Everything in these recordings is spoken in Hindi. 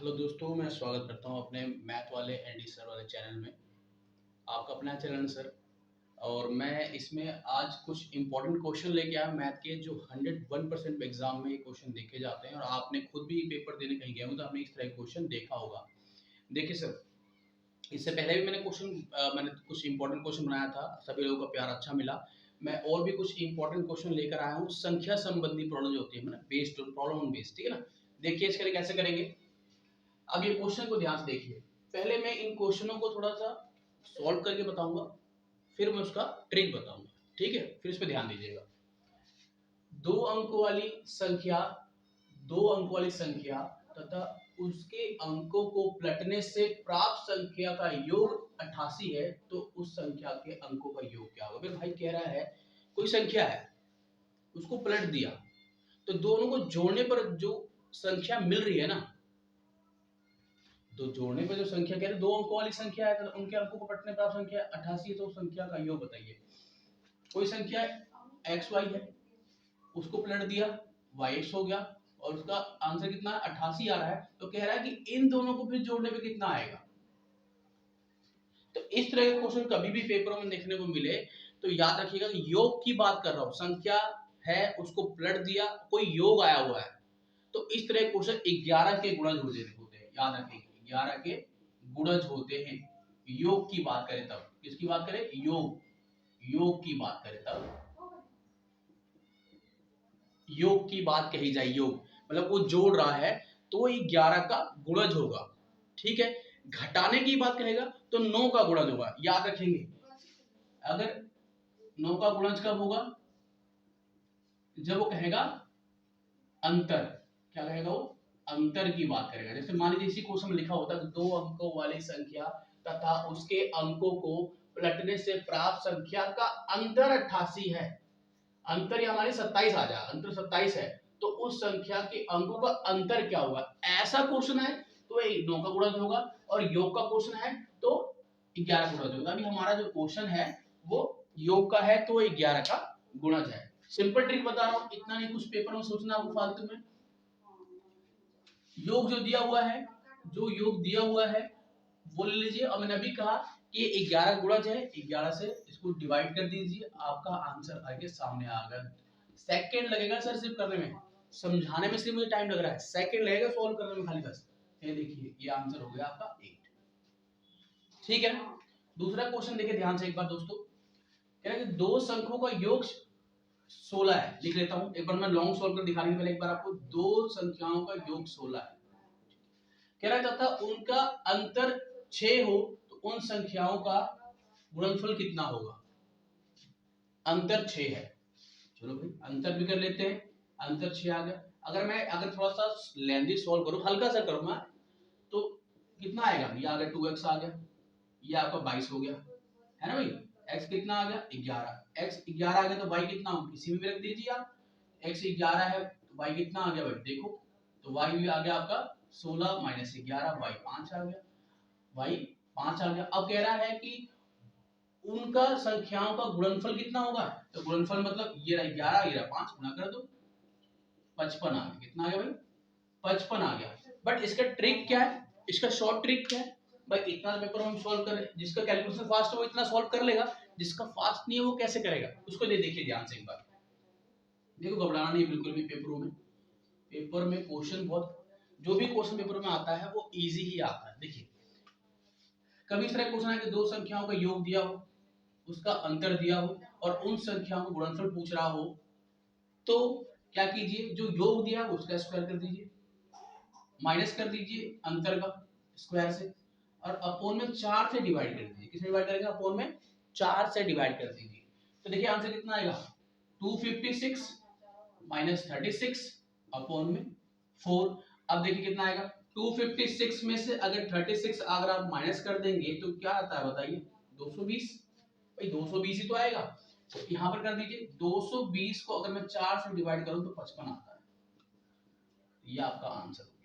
हेलो दोस्तों, मैं स्वागत करता हूँ अपने मैथ वाले एंडी सर वाले चैनल में। आपका अपना चैनल है सर। और मैं इसमें आज कुछ इंपॉर्टेंट क्वेश्चन लेके आया मैथ के, जो 101% एग्जाम में ये क्वेश्चन देखे जाते हैं और आपने खुद भी पेपर देने कहीं गए हो तो आपने इस तरह के क्वेश्चन देखा होगा। देखिए सर, इससे पहले भी मैंने कुछ इंपॉर्टेंट क्वेश्चन बनाया था, सभी लोगों का प्यार अच्छा मिला। मैं और भी कुछ इंपॉर्टेंट क्वेश्चन लेकर आया हूँ, संख्या संबंधी प्रॉब्लम जो होती है मतलब बेस्ड प्रॉब्लम ऑन बेस्ड, ठीक है ना। देखिए इसके लिए कैसे करेंगे। अब ये क्वेश्चन को ध्यान से देखिए। पहले मैं इन क्वेश्चनों को थोड़ा सा सॉल्व करके बताऊंगा, फिर मैं उसका ट्रिक बताऊंगा, ठीक है। फिर इस पे ध्यान दीजिएगा। दो अंक वाली संख्या दो अंक वाली संख्या तथा उसके अंकों को पलटने से प्राप्त संख्या का योग 88 है, तो उस संख्या के अंकों का योग क्या होगा। फिर भाई कह रहा है कोई संख्या है, उसको पलट दिया, तो दोनों को जोड़ने पर जो संख्या मिल रही है ना, तो जोड़ने पे जो संख्या कह रहे दो अंकों वाली संख्या है, तो उनके अंकों को पलटने पर संख्या 88 है, तो संख्या का योग बताइए। कोई संख्या एक्स वाई है, उसको पलट दिया, वाई एक्स हो गया, और उसका आंसर कितना है 88 आ रहा है, तो कह रहा है कि इन दोनों को फिर जोड़ने पे कितना आएगा। तो इस तरह के क्वेश्चन कभी भी पेपरों में देखने को मिले तो याद रखिएगा कि योग की बात कर रहा हूं, संख्या है उसको पलट दिया, कोई योग आया हुआ है, तो इस तरह के क्वेश्चन 11 के गुणज होते हैं। याद रखेंगे 11 के गुणज होते हैं। योग की बात करें तब, किसकी बात करें, योग की बात करें तब योग की बात कही जाए। योग मतलब वो जोड़ रहा है, तो 11 का गुणज होगा, ठीक है। घटाने की बात कहेगा तो 9 का गुणज होगा। याद रखेंगे, अगर 9 का गुणज कब होगा, जब वो कहेगा अंतर। क्या कहेगा वो, अंतर की बात करेगा। जैसे मान लीजिए इसी क्वेश्चन में लिखा होता है दो अंकों वाली संख्या तथा उसके अंकों को पलटने से प्राप्त संख्या का अंतर 88 है। अंतर या हमारे 27 आ जाए, अंतर 27 है, तो उस संख्या के अंकों का अंतर क्या होगा। ऐसा क्वेश्चन है तो 9 का गुणज होगा, और योग का क्वेश्चन है तो 11 गुणज होगा। अभी हमारा जो क्वेश्चन है वो योग का है, तो 11 का गुणज है। सिंपल ट्रिक बता रहा हूं, इतना नहीं कुछ पेपर में सोचना आपको फालतू में। योग जो दिया हुआ है, जो योग दिया हुआ है वो ले लीजिए, और मैंने अभी कहा कि 11 गुणज है, 11 से इसको डिवाइड कर दीजिए, आपका आंसर आगे सामने आ गया। सेकंड लगेगा सर सिर्फ करने में, समझाने में सिर्फ मुझे टाइम लग रहा है, सेकंड लगेगा सॉल्व करने में खाली बस। ये देखिए ये आंसर हो गया आपका 8, ठीक है। दूसरा क्वेश्चन देखिए ध्यान से एक बार दोस्तों। कह रहा है कि दो संख्याओं का योग 16 है। लिख लेता हूं एक बार, मैं लॉन्ग सॉल्व कर दिखाने के पहले एक बार आपको, दो संख्याओं का योग 16 है। कह रहा था उनका अंतर 6 हो, तो उन संख्याओं का गुणनफल कितना होगा। अंतर 6 है, चलो भाई अंतर भी कर लेते हैं। अंतर 6 आ गया। अगर थोड़ा सा लेंदी सॉल्व करूं, हल्का सा करूंगा, तो कितना आएगा, ये आ गया 2x आ गया, ये आपका 22 हो गया, है ना भाई। x कितना आ गया 11, x 11 आ गया, तो y कितना हो किसी में भी रख दीजिए आप। x 11 है तो y कितना आ गया भाई, देखो तो y भी आ गया आपका 16 माइनस 11, y 5 आ गया, y 5 आ गया। अब कह रहा है कि उनका संख्याओं का गुणनफल कितना होगा, तो गुणनफल मतलब ये रहा 11, ये रहा 5, गुणा कर दो, 55 आ गया। कितना आ गया भाई, 55 आ गया। बट इसका ट्रिक क्या है, इसका शॉर्ट ट्रिक क्या है भाई, इतना पेपर हम सॉल्व कर, जिसका कैलकुलेशन फास्ट है वो इतना सॉल्व कर लेगा, जिसका फास्ट नहीं है वो कैसे करेगा, उसको देखिए ध्यान से एक बार। देखो घबराना नहीं बिल्कुल भी, पेपर में क्वेश्चन बहुत, जो भी क्वेश्चन पेपर में आता है वो इजी ही आता है। देखिए कभी इस तरह क्वेश्चन है कि दो संख्याओं का योग दिया हो, उसका अंतर दिया हो, और उन संख्याओं को गुणनफल पूछ रहा हो, तो क्या कीजिए, जो योग दिया है उसका स्क्वायर कर दीजिए, माइनस कर दीजिए अंतर का स्क्वायर से, और अपोन में 4 से डिवाइड कर दीजिए। किससे डिवाइड करेंगे, अपोन में 4 से डिवाइड कर दीजिए। तो देखिए आंसर कितना आएगा, 256 माइनस 36 अपॉन में 4। अब देखिए कितना आएगा, 256 में से अगर 36 अगर आप माइनस कर देंगे तो क्या आता है बताइए, 220। भाई 220 ही तो आएगा, तो यहां पर कर दीजिए 220 को अगर मैं 4 से डिवाइड करूं तो 55 आता है। ये आपका आंसर हो गया।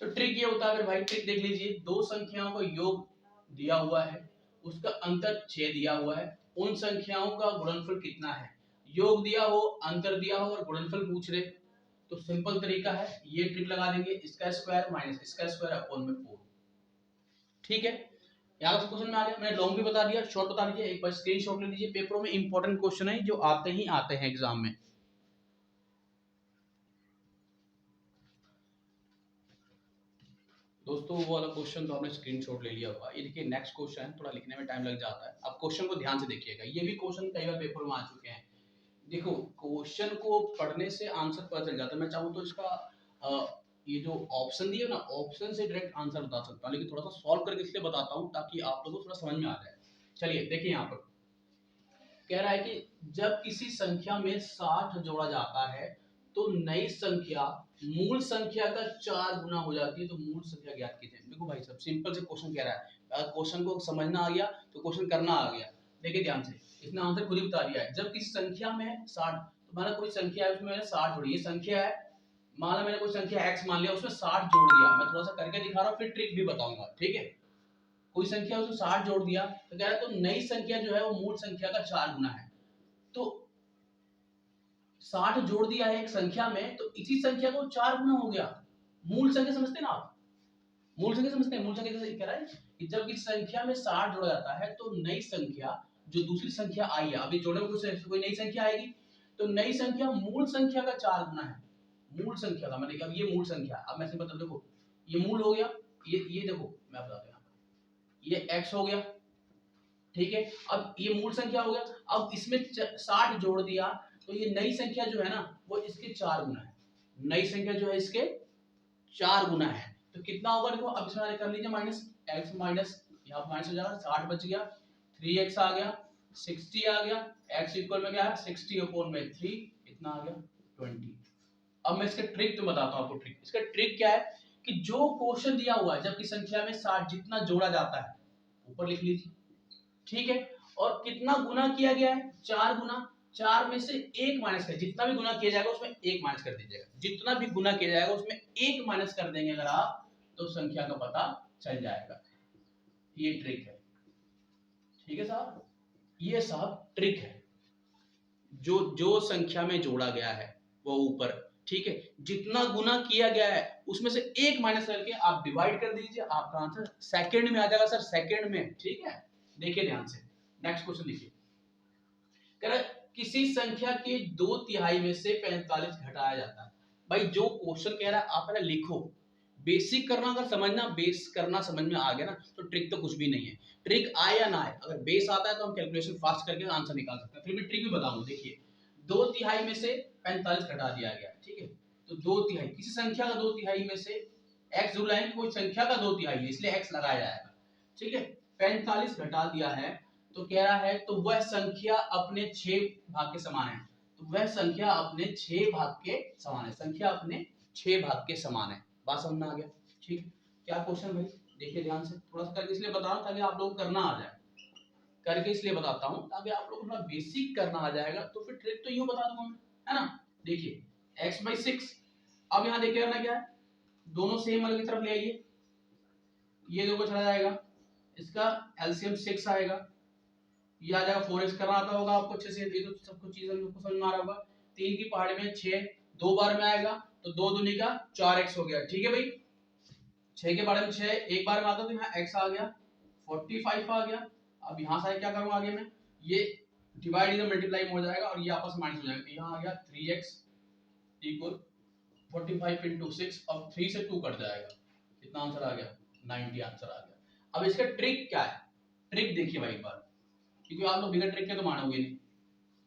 तो ट्रिक ये होता है, अगर भाई ट्रिक देख लीजिए, दो संख्याओं का योग दिया हुआ है, उसका अंतर 6 दिया हुआ है, उन संख्याओं का गुणनफल कितना है। योग दिया हो, अंतर दिया हो और गुणनफल पूछ रहे, तो सिंपल तरीका है, ये ट्रिक लगा देंगे, इसका स्क्वायर माइनस इसका स्क्वायर अपॉन में 4। ठीक है, यहाँ से क्वेश्चन में आ गया। मैंने लॉन्ग भी बता दिया, शॉर्ट बता दीजिए, एक बार स्क्रीनशॉट ले लीजिए। पेपरों में इंपॉर्टेंट क्वेश्चन है जो आते ही आते हैं एग्जाम में। दोस्तों वो वाला क्वेश्चन तो आपने स्क्रीनशॉट ले लिया होगा। ये देखिए नेक्स्ट क्वेश्चन है, थोड़ा लिखने में टाइम लग जाता है। अब क्वेश्चन को ध्यान से देखिएगा, ये भी क्वेश्चन कई बार पेपर में आ चुके हैं। देखो क्वेश्चन को पढ़ने से आंसर पता चल जाता है। मैं चाहूँ तो इसका ये जो ऑप्शन दिए ना, ऑप्शन से डायरेक्ट आंसर बता सकता हूँ, लेकिन थोड़ा सा सॉल्व करके इसलिए बताता हूँ ताकि आप लोगों को थोड़ा समझ में आ जाए। चलिए देखिए, यहाँ पर कह रहा है कि जब किसी संख्या में 60 जोड़ा जाता है तो नई संख्या मूल संख्या का 4 गुना हो जाती है, तो मूल संख्या ज्ञात कीजिए। देखो भाई सब सिंपल से क्वेश्चन कह रहा है, क्वेश्चन को समझना आ गया तो क्वेश्चन करना आ गया। देखिए ध्यान से, इसने आंसर खुद ही बता दिया है। जब किसी संख्या में 60, तो माना कोई संख्या है उसमें मैंने 60 जोड़ी, ये संख्या है, माना मैंने कोई संख्या x मान लिया, उसमें 60 जोड़ दिया। मैं थोड़ा सा करके दिखा रहा हूँ, फिर ट्रिक भी बताऊंगा। ठीक है, कोई संख्या उसमें 60 जोड़ दिया, तो कह रहा है तो नई संख्या जो है वो मूल संख्या का 4 गुना है। तो 60 जोड़ दिया है एक संख्या में, तो इसी संख्या को 4 गुना हो गया। मूल संख्या समझते हैं ना आप, मूल संख्या समझते हैं। मूल संख्या कैसे कह रहा है कि जब किसी संख्या में 60 जोड़ा जाता है तो नई संख्या जो दूसरी संख्या आई है, अभी जोड़ने में कोई नई संख्या आएगी, तो नई संख्या मूल संख्या का 4 गुना है। मूल संख्या का मतलब, अब ये मूल संख्या, अब मैं सिंपल देखो, ये मूल हो गया, ये देखो मैं बताता हूं, ये x हो गया। ठीक है, अब ये मूल संख्या हो गया, अब इसमें 60 जोड़ दिया, तो ये नई संख्या जो है ना वो इसके 4 गुना है। नई संख्या जो है इसके 4 गुना है, तो कितना होगा देखो, अब इसमें कर लीजिए माइनस, x माइनस यहाँ माइनस हो जाएगा, 60 बच गया, 3x आ गया, 60 आ गया, x इक्वल में क्या है 60 अपॉन में 3, इतना आ गया 20। अब मैं इसका ट्रिक तो बताता हूँ आपको। ट्रिक, इसका ट्रिक क्या है कि जो क्वेश्चन दिया हुआ है, जबकि संख्या में 60 जितना जोड़ा जाता है, ऊपर लिख लीजिए। ठीक है, और कितना गुना किया गया है 4 गुना, 4 में से 1 माइनस कर, जितना भी गुना किया जाएगा उसमें 1 माइनस कर दीजिएगा। जितना भी गुना किया जाएगा उसमें 1 माइनस कर देंगे अगर आप, तो संख्या का पता चल जाएगा। ये ट्रिक है। ठीक है साहब, ये साहब ट्रिक है। जो संख्या में जोड़ा गया है वो ऊपर, ठीक है, जितना गुना किया गया है उसमें से 1 माइनस करके आप डिवाइड कर दीजिए, आपका आंसर सेकंड में आ जाएगा सर, सेकंड में। ठीक है, देखिए ध्यान से, नेक्स्ट क्वेश्चन देखिए। किसी संख्या के 2/3 में से 45 घटाया जाता है। भाई जो क्वेश्चन कह रहा है आप ना लिखो, बेसिक करना, अगर समझना बेस करना समझ में आ गया ना तो ट्रिक तो कुछ भी नहीं है। ट्रिक आए या ना आए, अगर बेस आता है तो हम कैलकुलेशन फास्ट करके आंसर निकाल सकते हैं। फिर भी ट्रिक भी बताऊंगा। देखिए 2/3 में से 45 घटा दिया गया, ठीक है, तो 2/3 किसी संख्या का 2/3 में से x जो लाएंगे, कोई संख्या का 2/3 है इसलिए x लगाया जाएगा। ठीक है, 45 घटा दिया है, तो कह रहा है तो वह संख्या अपने 6 भाग के समान है। तो वह संख्या अपने 6 भाग के समान है, संख्या अपने 6 भाग के समान है। बात समझ में आ गया? ठीक, क्या क्वेश्चन भाई, देखिए ध्यान से, थोड़ा सा करके इसलिए बता रहा हूं ताकि आप लोग करना आ जाए, करके इसलिए बताता हूं ताकि आप लोग थोड़ा बेसिक करना आ जाएगा, तो फिर ट्रिक तो यूं बता दूंगा मैं, है ना। देखिए x/6, अब यहां देखिए करना क्या है, दोनों सेम वाले की तरफ ले आइए, ये दोनों चला जाएगा, इसका एलसीएम 6 आएगा, ये आ जाएगा 4x। करना आता होगा आपको अच्छे से, ये तो सब कुछ चीजें आपको समझ में आ रहा होगा। 3 की पहाड़ी में 6 दो बार में आएगा, तो 2 दूनी का 4x हो गया। ठीक है भाई, 6 के बारे में 6 एक बार में आता, तो यहाँ x आ गया, 45 आ गया। अब यहाँ से क्या करूंगा आगे में, ये डिवाइड इधर मल्टीप्लाई हो जाएगा और ये आपस में माइनस हो जाएगा। यहाँ आ गया 3x इक्वल 45 इंटू 6, अब 3 से 2 कट जाएगा, कितना आंसर आ गया 90 आंसर आ गया। अब इसका ट्रिक क्या है, ट्रिक देखिए भाई एक बार, क्योंकि आप लोग बिना ट्रिक के तो मानोगे नहीं।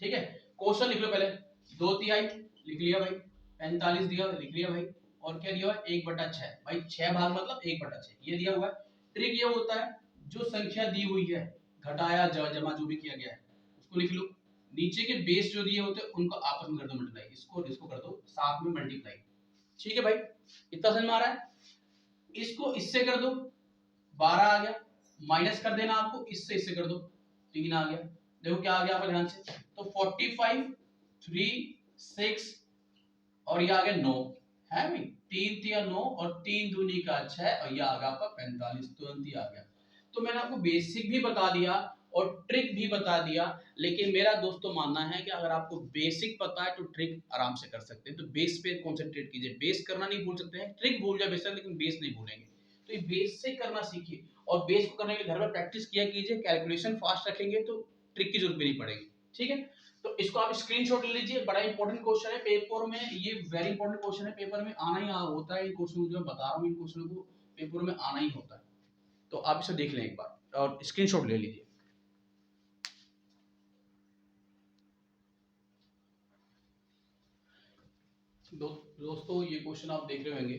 ठीक है, क्वेश्चन लिख लो पहले, 2/3 लिख लिया भाई, 45 दिया लिख लिया भाई, और क्या दिया हुआ है 1/6 भाई, 6 भाग मतलब 1/6 ये दिया हुआ है। ट्रिक ये होता है जो संख्या दी हुई है, घटाया जमा जो भी किया गया है उसको लिख लो, नीचे के बेस जो दिए होते हैं उनको आपस में कर दो मल्टीप्लाई, इसको कर दो साथ में मल्टीप्लाई। ठीक है भाई, इतना समझ में आ रहा है। इसको इससे कर दो, 12 आ गया, माइनस कर देना आपको, इससे कर दो, 3 आ गया। देखो क्या आ गया आपका ध्यान से, तो 45 3 6 और ये आ गया 9 है भाई, 3 3 9 और 3 दूनी का 6 और ये आ गया आपका 45, तुरंत ही आ गया। तो मैंने आपको बेसिक भी बता दिया और ट्रिक भी बता दिया। लेकिन मेरा दोस्तों मानना है कि अगर आपको बेसिक पता है तो ट्रिक आराम से कर सकते हैं। तो बेस पे कॉन्सेंट्रेट कीजिए, बेस करना नहीं भूल सकते हैं, ट्रिक भूल जाए बेशक लेकिन बेस नहीं भूलेंगे। तो ये बेस से करना सीखिए और बेस को करने के लिए घर में प्रैक्टिस किया कीजिए, कैलकुलेशन फास्ट रखेंगे तो ट्रिक की जरूरत भी नहीं पड़ेगी। ठीक है, तो इसको आप स्क्रीनशॉट ले लीजिए, बड़ा इंपॉर्टेंट क्वेश्चन है पेपर में, ये वेरी इंपॉर्टेंट क्वेश्चन है, पेपर में आना ही होता है। इन क्वेश्चन जो मैं बता रहा हूँ इन क्वेश्चन को पेपर में आना ही होता है, तो आप इसे देख लें एक बार और स्क्रीनशॉट ले लीजिए। दोस्तों ये क्वेश्चन आप देख रहे होंगे,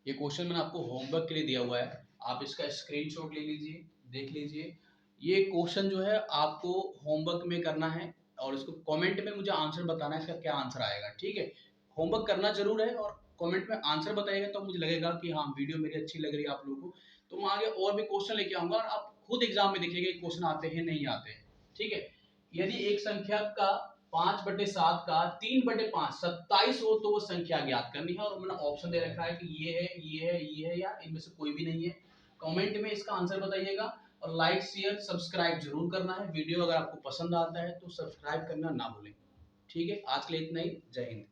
ये क्वेश्चन मैंने आपको होमवर्क के लिए दिया हुआ है, आप इसका स्क्रीनशॉट ले लीजिए, देख लीजिए। ये क्वेश्चन जो है आपको होमवर्क में करना है और इसको कमेंट में मुझे आंसर बताना है, इसका क्या आंसर आएगा। ठीक है, होमवर्क करना जरूर है और कमेंट में आंसर बताइएगा तो मुझे लगेगा कि हाँ वीडियो मेरी अच्छी लग रही है आप लोगों को, तो मैं आगे और भी क्वेश्चन लेके आऊंगा और आप खुद एग्जाम में देखिएगा क्वेश्चन आते हैं नहीं आते हैं। ठीक है, यदि एक संख्या का 5/7 का 3/5 27 हो तो वो संख्या ज्ञात करनी है, और मैंने ऑप्शन दे रखा है कि ये है, ये है, ये है, या इनमें से कोई भी नहीं है। कमेंट में इसका आंसर बताइएगा और लाइक शेयर सब्सक्राइब जरूर करना है। वीडियो अगर आपको पसंद आता है तो सब्सक्राइब करना ना भूलें। ठीक है, आज के लिए इतना ही, जय हिंद।